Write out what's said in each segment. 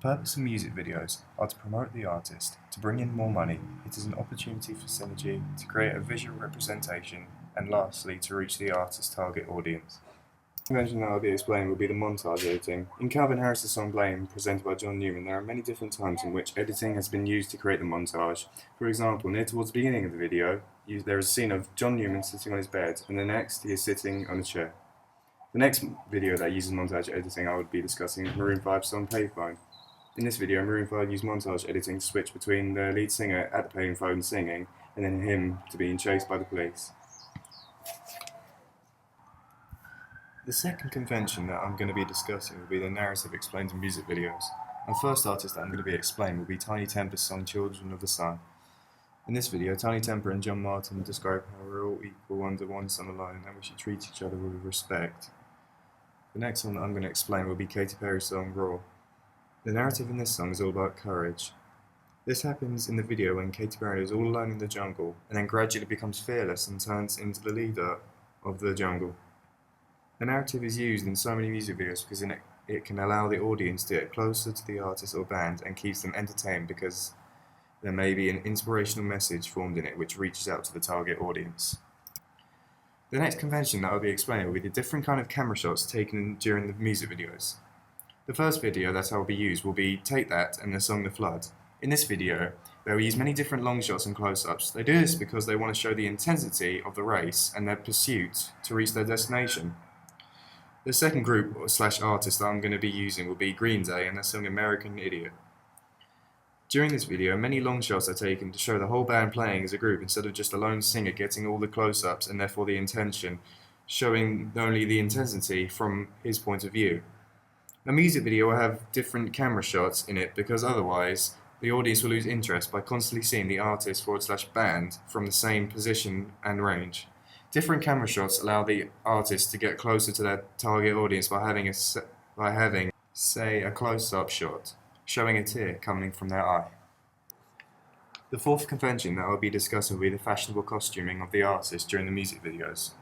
purpose of music videos are to promote the artist, to bring in more money. It is an opportunity for synergy, to create a visual representation, and lastly, to reach the artist's target audience. The convention that I'll be explaining will be the montage editing. In Calvin Harris's song Blame, presented by John Newman, there are many different times in which editing has been used to create the montage. For example, near towards the beginning of the video, there is a scene of John Newman sitting on his bed, and the next he is sitting on a chair. The next video that uses montage editing I would be discussing is Maroon 5's song Payphone. In this video, Maroon 5 used montage editing to switch between the lead singer at the payphone singing, and then him to being chased by the police. The second convention that I'm going to be discussing will be the narrative explained in music videos. My first artist that I'm going to be explaining will be Tinie Tempah's song Children of the Sun. In this video, Tinie Tempah and John Martin describe how we're all equal under one sun alone and we should treat each other with respect. The next song that I'm going to explain will be Katy Perry's song Raw. The narrative in this song is all about courage. This happens in the video when Katy Perry is all alone in the jungle and then gradually becomes fearless and turns into the leader of the jungle. The narrative is used in so many music videos because it can allow the audience to get closer to the artist or band and keeps them entertained because there may be an inspirational message formed in it which reaches out to the target audience. The next convention that I'll be explaining will be the different kind of camera shots taken during the music videos. The first video that I will be used will be Take That and the song The Flood. In this video, they will use many different long shots and close-ups. They do this because they want to show the intensity of the race and their pursuit to reach their destination. The second group / artist that I'm going to be using will be Green Day and their song American Idiot. During this video, many long shots are taken to show the whole band playing as a group instead of just a lone singer getting all the close-ups and therefore the intention, showing only the intensity from his point of view. A music video will have different camera shots in it because otherwise the audience will lose interest by constantly seeing the artist / band from the same position and range. Different camera shots allow the artist to get closer to their target audience by having, say, a close-up shot, showing a tear coming from their eye. The fourth convention that I'll be discussing will be the fashionable costuming of the artist during the music videos.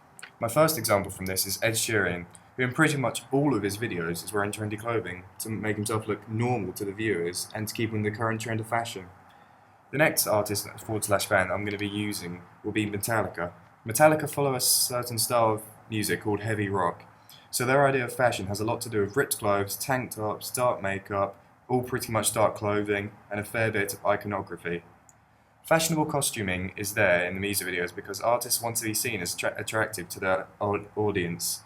My first example from this is Ed Sheeran, who in pretty much all of his videos is wearing trendy clothing to make himself look normal to the viewers and to keep in the current trend of fashion. The next artist / band I'm going to be using will be Metallica. Metallica follow a certain style of music called heavy rock, so their idea of fashion has a lot to do with ripped clothes, tank tops, dark makeup, all pretty much dark clothing, and a fair bit of iconography. Fashionable costuming is there in the music videos because artists want to be seen as attractive to their audience,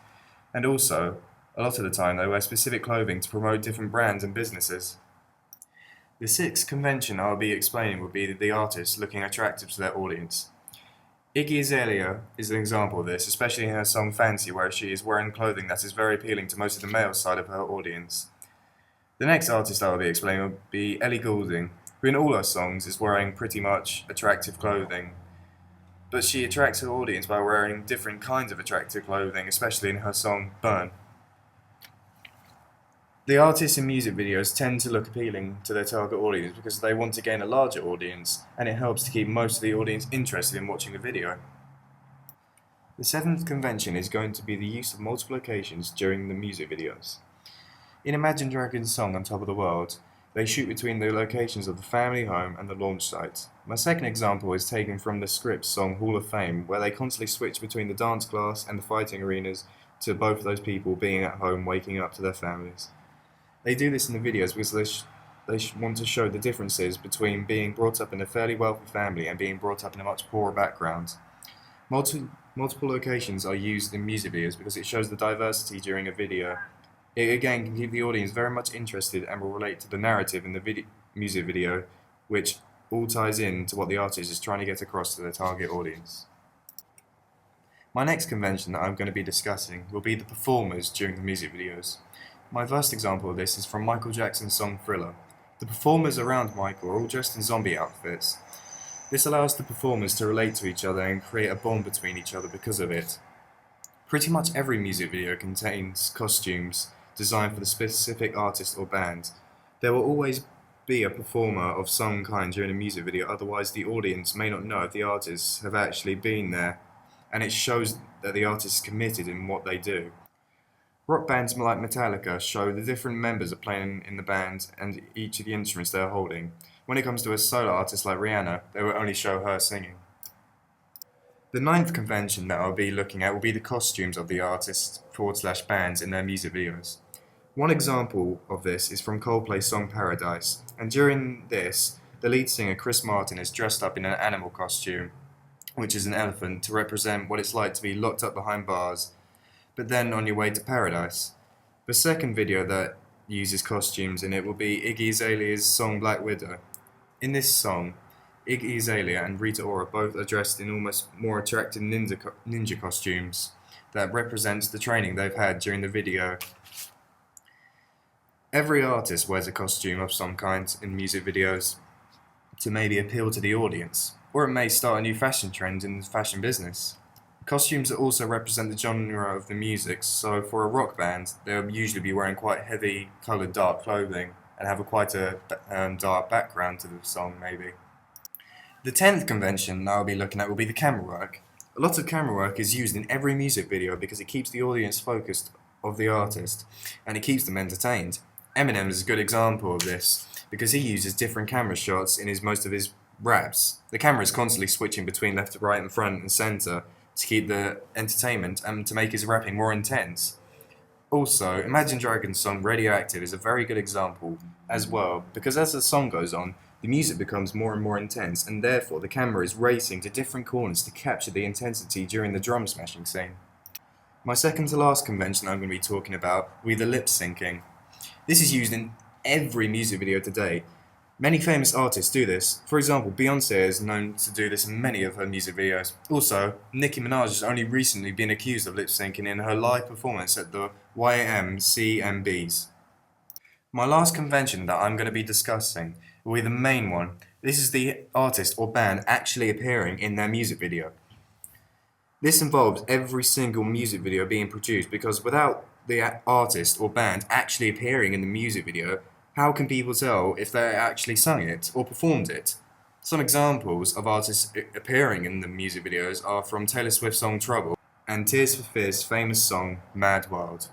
and also, a lot of the time they wear specific clothing to promote different brands and businesses. The sixth convention I'll be explaining will be the artist looking attractive to their audience. Iggy Azalea is an example of this, especially in her song Fancy, where she is wearing clothing that is very appealing to most of the male side of her audience. The next artist I will be explaining will be Ellie Goulding, who in all her songs is wearing pretty much attractive clothing. But she attracts her audience by wearing different kinds of attractive clothing, especially in her song Burn. The artists in music videos tend to look appealing to their target audience because they want to gain a larger audience, and it helps to keep most of the audience interested in watching the video. The seventh convention is going to be the use of multiple locations during the music videos. In Imagine Dragons' song On Top of the World, they shoot between the locations of the family home and the launch site. My second example is taken from the Scripps song Hall of Fame, where they constantly switch between the dance class and the fighting arenas to both of those people being at home waking up to their families. They do this in the videos because they want to show the differences between being brought up in a fairly wealthy family and being brought up in a much poorer background. Multiple locations are used in music videos because it shows the diversity during a video. It again can keep the audience very much interested and will relate to the narrative in the music video, which all ties in to what the artist is trying to get across to their target audience. My next convention that I'm going to be discussing will be the performers during the music videos. My first example of this is from Michael Jackson's song Thriller. The performers around Michael are all dressed in zombie outfits. This allows the performers to relate to each other and create a bond between each other because of it. Pretty much every music video contains costumes designed for the specific artist or band. There will always be a performer of some kind during a music video, otherwise the audience may not know if the artists have actually been there, and it shows that the artist is committed in what they do. Rock bands like Metallica show the different members are playing in the band and each of the instruments they are holding. When it comes to a solo artist like Rihanna, they will only show her singing. The ninth convention that I'll be looking at will be the costumes of the artists / bands in their music videos. One example of this is from Coldplay's song Paradise, and during this, the lead singer Chris Martin is dressed up in an animal costume, which is an elephant, to represent what it's like to be locked up behind bars, but then on your way to paradise. The second video that uses costumes in it will be Iggy Azalea's song Black Widow. In this song, Iggy Azalea and Rita Ora both are dressed in almost more attractive ninja costumes that represents the training they've had during the video. Every artist wears a costume of some kind in music videos to maybe appeal to the audience, or it may start a new fashion trend in the fashion business. Costumes also represent the genre of the music, so for a rock band, they'll usually be wearing quite heavy coloured dark clothing and have quite a dark background to the song maybe. The 10th convention that I'll be looking at will be the camera work. A lot of camera work is used in every music video because it keeps the audience focused of the artist and it keeps them entertained. Eminem is a good example of this because he uses different camera shots in most of his raps. The camera is constantly switching between left to right and front and center to keep the entertainment and to make his rapping more intense. Also, Imagine Dragons' song Radioactive is a very good example as well, because as the song goes on, the music becomes more and more intense, and therefore the camera is racing to different corners to capture the intensity during the drum smashing scene. My second to last convention I'm going to be talking about will be the lip syncing. This is used in every music video today. Many famous artists do this. For example, Beyoncé is known to do this in many of her music videos. Also, Nicki Minaj has only recently been accused of lip syncing in her live performance at the YMCMBs. My last convention that I'm going to be discussing will be the main one. This is the artist or band actually appearing in their music video. This involves every single music video being produced, because without the artist or band actually appearing in the music video, how can people tell if they actually sung it or performed it? Some examples of artists appearing in the music videos are from Taylor Swift's song Trouble and Tears for Fears' famous song Mad World.